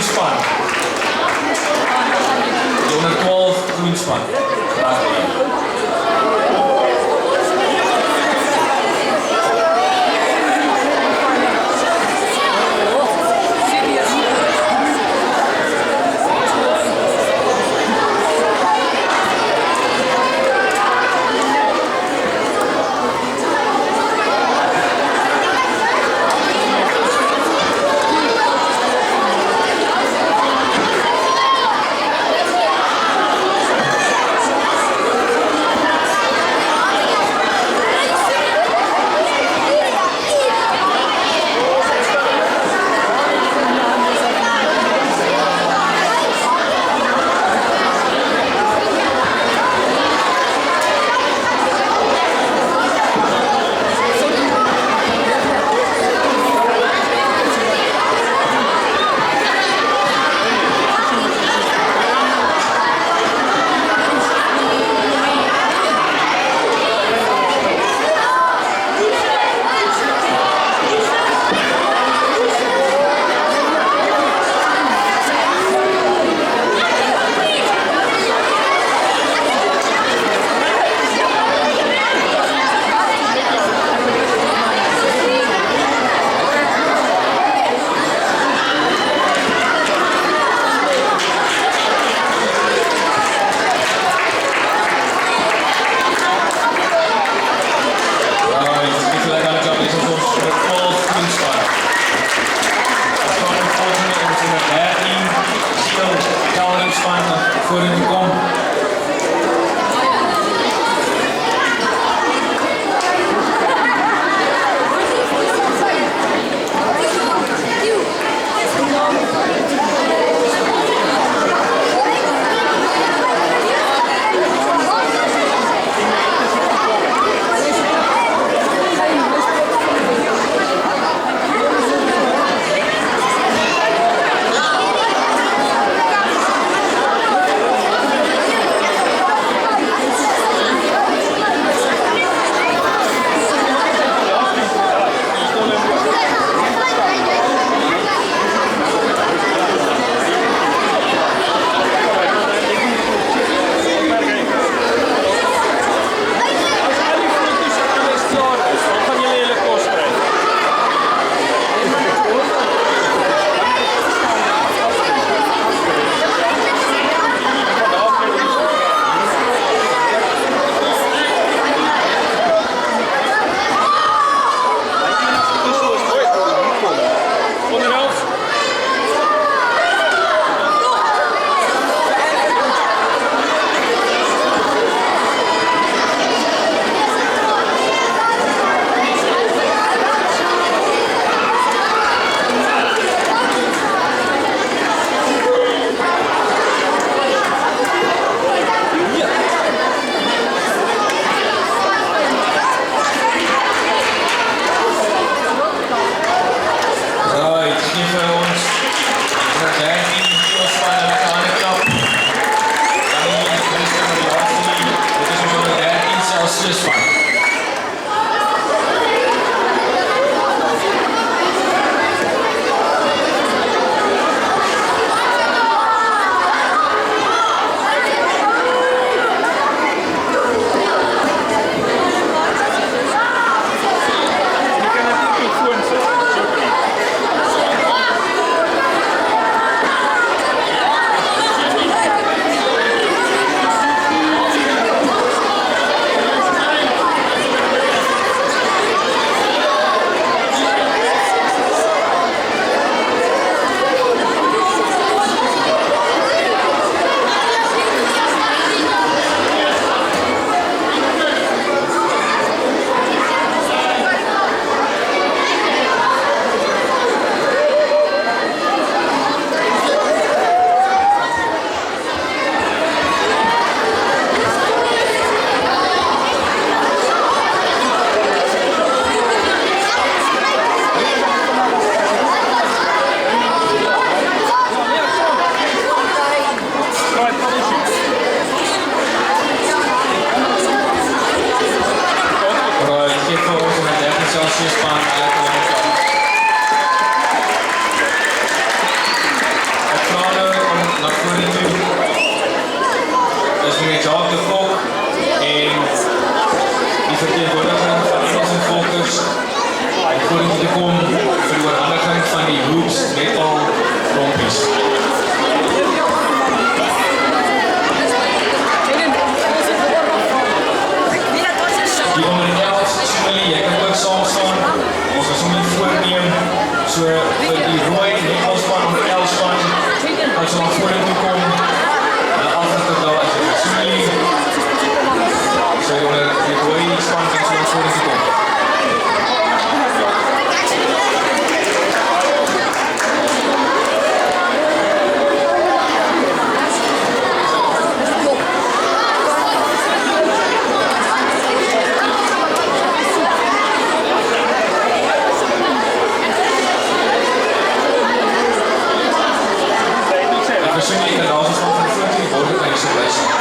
groenspan. Jongen 12 groenspan. Graag gedaan. so bly saam.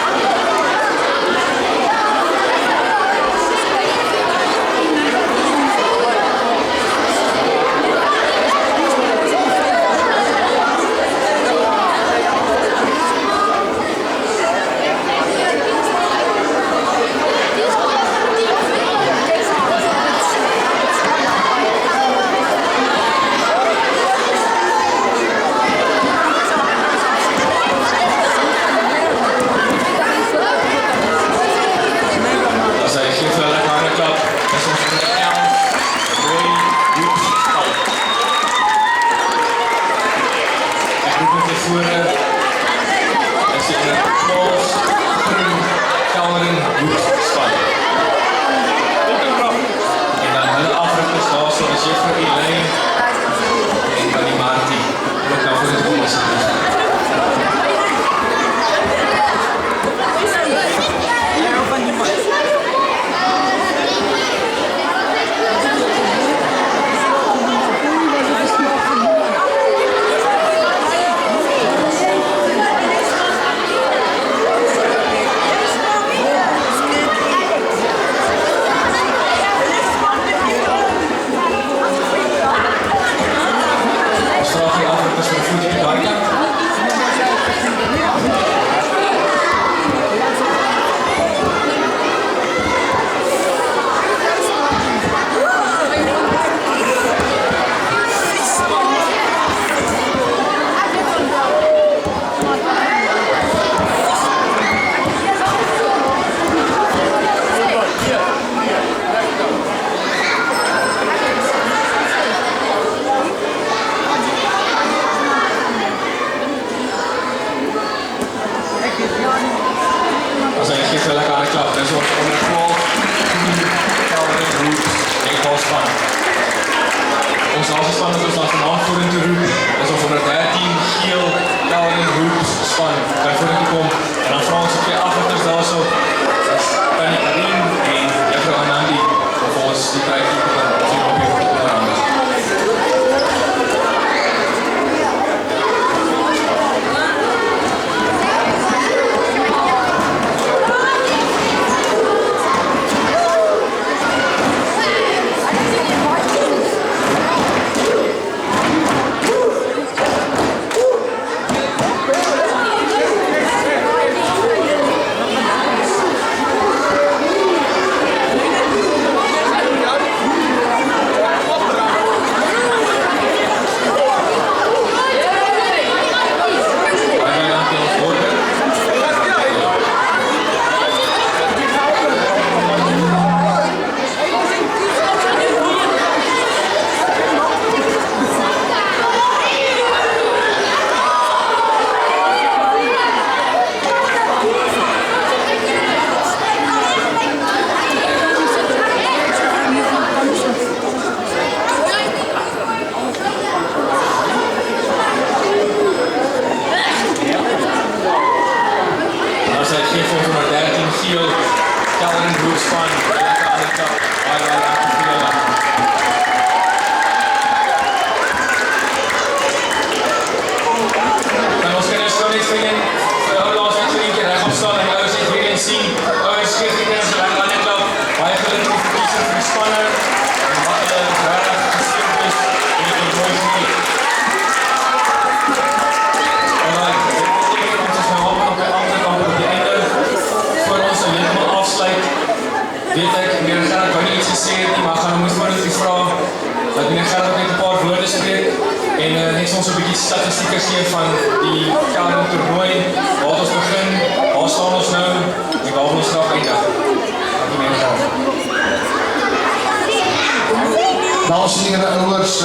Dames en heren, ouers,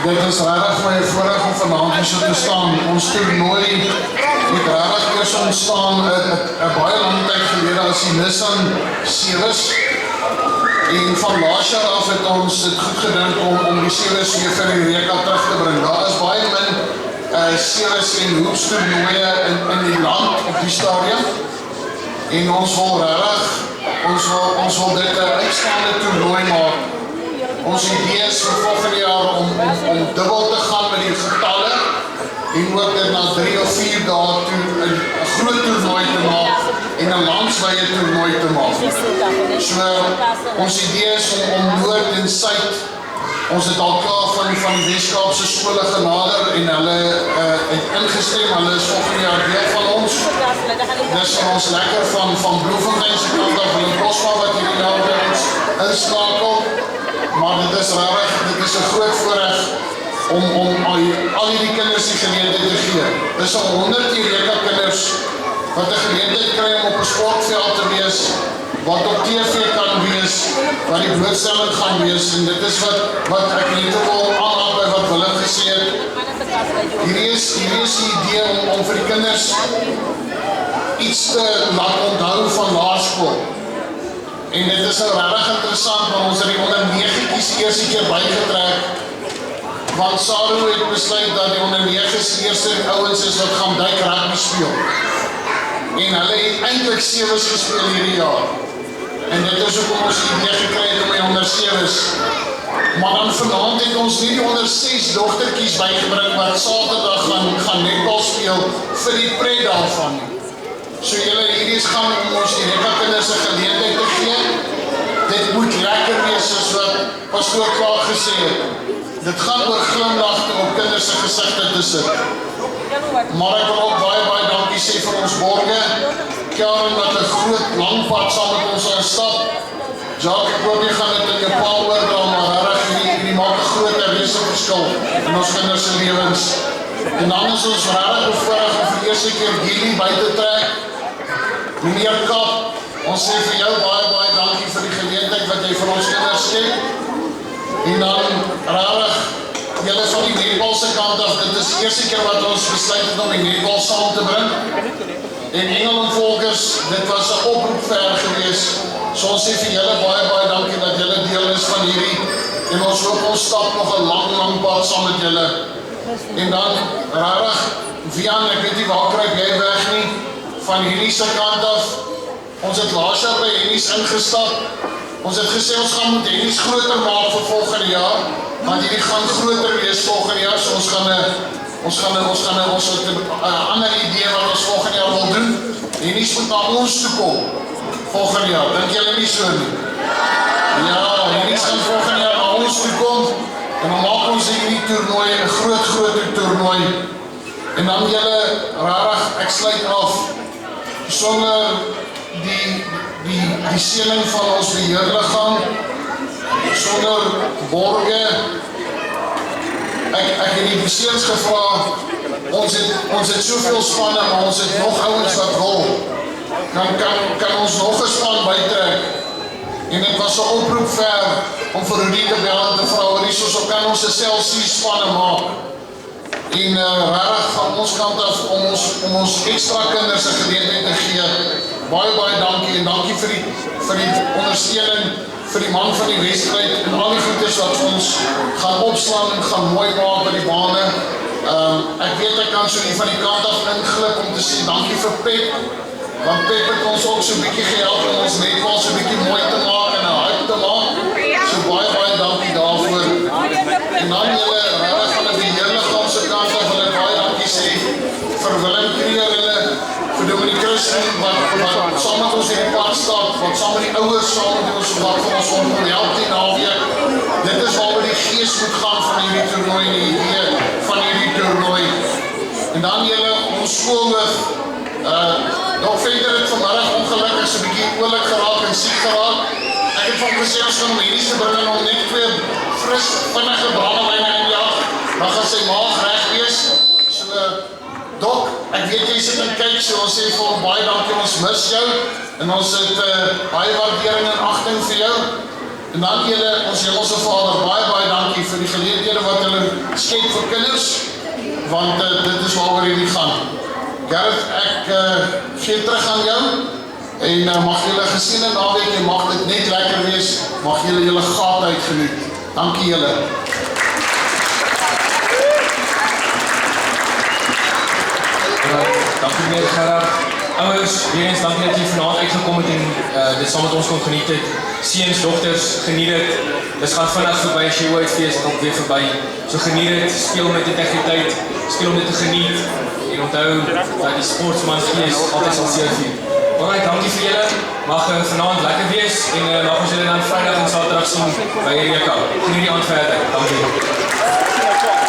dit is regtig my voorreg om vanaand hier so te staan. Ons toernooi het regtig eers ontstaan 'n baie lang tyd gelede as die Nissan Ceres. En van laas jaar af het ons dit goed gedink om die Ceres weer vir die Reka terug te bring. Daar is baie min Ceres en hoops toernooie in die land op die stadium. En ons wil regtig ons wil dit 'n uitstaande toernooi maak. Ons idee is vir volgende jaar om dubbel te gaan met die getalle en hoop dit na 3 of 4 dae toe 'n groot toernooi te maak en 'n landswye toernooi te maak. So ons idee is om Noord en Suid, ons het al klaar van die Weskaapse skole genader en hulle het ingestem, hulle is volgende jaar deel van ons. Dis vir ons lekker van Bloemfontein se kant af, Willem Bosma wat hierdie jaar by ons inskakel, maar dit is 'n groot voorreg om al hierdie kinders die geleentheid te gee. Dis al 100 Eureka kinders wat 'n geleentheid kry om op 'n sportveld te wees, wat op TV kan wees, wat die blootstelling gaan wees, en dit is wat ek net wil aanhaal by wat Willem gesê het. Hierdie is die idee om vir die kinders iets te laat onthou van laerskool. En dit is nou regtig interessant, want ons het die onder 9's die eerste keer bygetrek, want SARU het besluit dat die onder 9's die eerste ouens is wat gaan duik rugby speel. En hulle het eintlik 7's gespeel hierdie jaar. En dit is ook ons idee gekry het om die onder 7's. Maar dan vanaand het ons nie die onder 6 dogtertjies bygebring wat Saterdag gaan netbal speel vir die pret daarvan nie. So julle hierdie gaan om ons die Eureka kinders 'n geleentheid te gee. Dit moet lekker wees soos wat pastoor Klaar gesê het. Dit gaan oor glimlagte op kinders se gesigte te sit. Maar ek wil ook baie dankie sê vir ons borge. Karen wat 'n groot lang pad saam met ons gaan stap. Jacques, ek hoop jy gaan dit in jou pa oordra, maar regtig hierdie maak 'n groot verskil in ons kinders se lewens. En dan is ons regtig bevoorreg om vir die eerste keer Gili by te trek. Meneer Kap, ons sê vir jou baie dankie vir die geleentheid wat jy vir ons kinders skep. En dan regtig julle van die netbal se kant af, dit is die eerste keer wat ons besluit het om die netbal saam te bring. En Engel en Volkers, dit was 'n oproep ver gewees. So ons sê vir julle baie dankie dat julle deel is van hierdie. En ons hoop ons stap nog 'n lang pad saam met julle. En dan regtig, Vian, ek weet nie waar kruip jy weg nie, van hierdie se kant af. Ons het laas jaar by Hennies ingestap. Ons het gesê ons gaan moet Hennies groter maak vir volgende jaar, want hierdie gaan groter wees volgende jaar, so ons het 'n ander idee wat ons volgende jaar wil doen. Hennies moet na ons toe kom volgende jaar, dink julle nie so nie? Ja, Hennies gaan volgende jaar na ons toe kom, en dan maak ons hierdie toernooi 'n groot toernooi. En dan julle, regtig, ek sluit af, sonder die seëning van ons beheerliggaam, sonder borge. Ek het die beseens gevra, ons het soveel spanne, maar ons het nog ouens wat wil. Kan ons nog 'n span bytrek? En dit was 'n oproep ver om vir Rudy te bel en te vra oor die soos kan ons 'n selfsie spanne maak. En regtig van ons kant af om ons ekstra kinders 'n geleentheid te gee. Baie dankie en dankie vir die ondersteuning vir die man van die wedstryd en al die goeders wat ons gaan opslaan en gaan mooi maak by die bane. Ek weet ek kan so nie van die kant af inglip om te sê dankie vir Pep, want Pep het ons ook so 'n bietjie gehelp om ons netbal so 'n bietjie mooi te maak en 'n hype te maak. So baie dankie daarvoor. En dan julle regtig van die beheerliggaam se kant af wil ek baie dankie sê vir Willem Kreer hulle, vir Dominic Christen wat saam met ons in die pad stap, wat saam met die ouers saam met ons wat vir ons help die naweek. Dit is waaroor die gees moet gaan van hierdie toernooi en die idee van hierdie toernooi. En dan julle ons skoolhoof, nog verder het vanmiddag ongelukkig so 'n bietjie oulik geraak en siek geraak. Ek het van gesê ons gaan hom hierdie te bring en om net 2 fris, vinnige brandewyne in jag, dan gaan sy maag reg wees. So, Dok, ek weet jy sit en kyk, so ons sê vir hom baie dankie, ons mis jou, en ons het baie waardering en agting vir jou. En dan julle, ons Hemelse Vader, baie dankie vir die geleenthede wat hulle skep vir kinders, want dit is waaroor hierdie gaan. Gareth, ek gee terug aan jou, en mag julle geseënde naweek en mag dit net lekker wees, mag julle gat uitgeniet. Dankie julle. Dankie meneer Gerard. Ouers, weer eens dankie dat jy vanaand uitgekom het en dit saam met ons kon geniet het. seuns, dogters, geniet dit. Dis gaan vinnig verby, Shearways fees kom weer verby. So geniet dit, speel met integriteit, speel om dit te geniet en onthou dat die sportsman fees altyd sal seer vier. Alright, dankie vir julle. Mag vanaand lekker wees en mag ons julle dan Vrydag en Saterdag sien by Eureka. Geniet die aand verder. Dankie.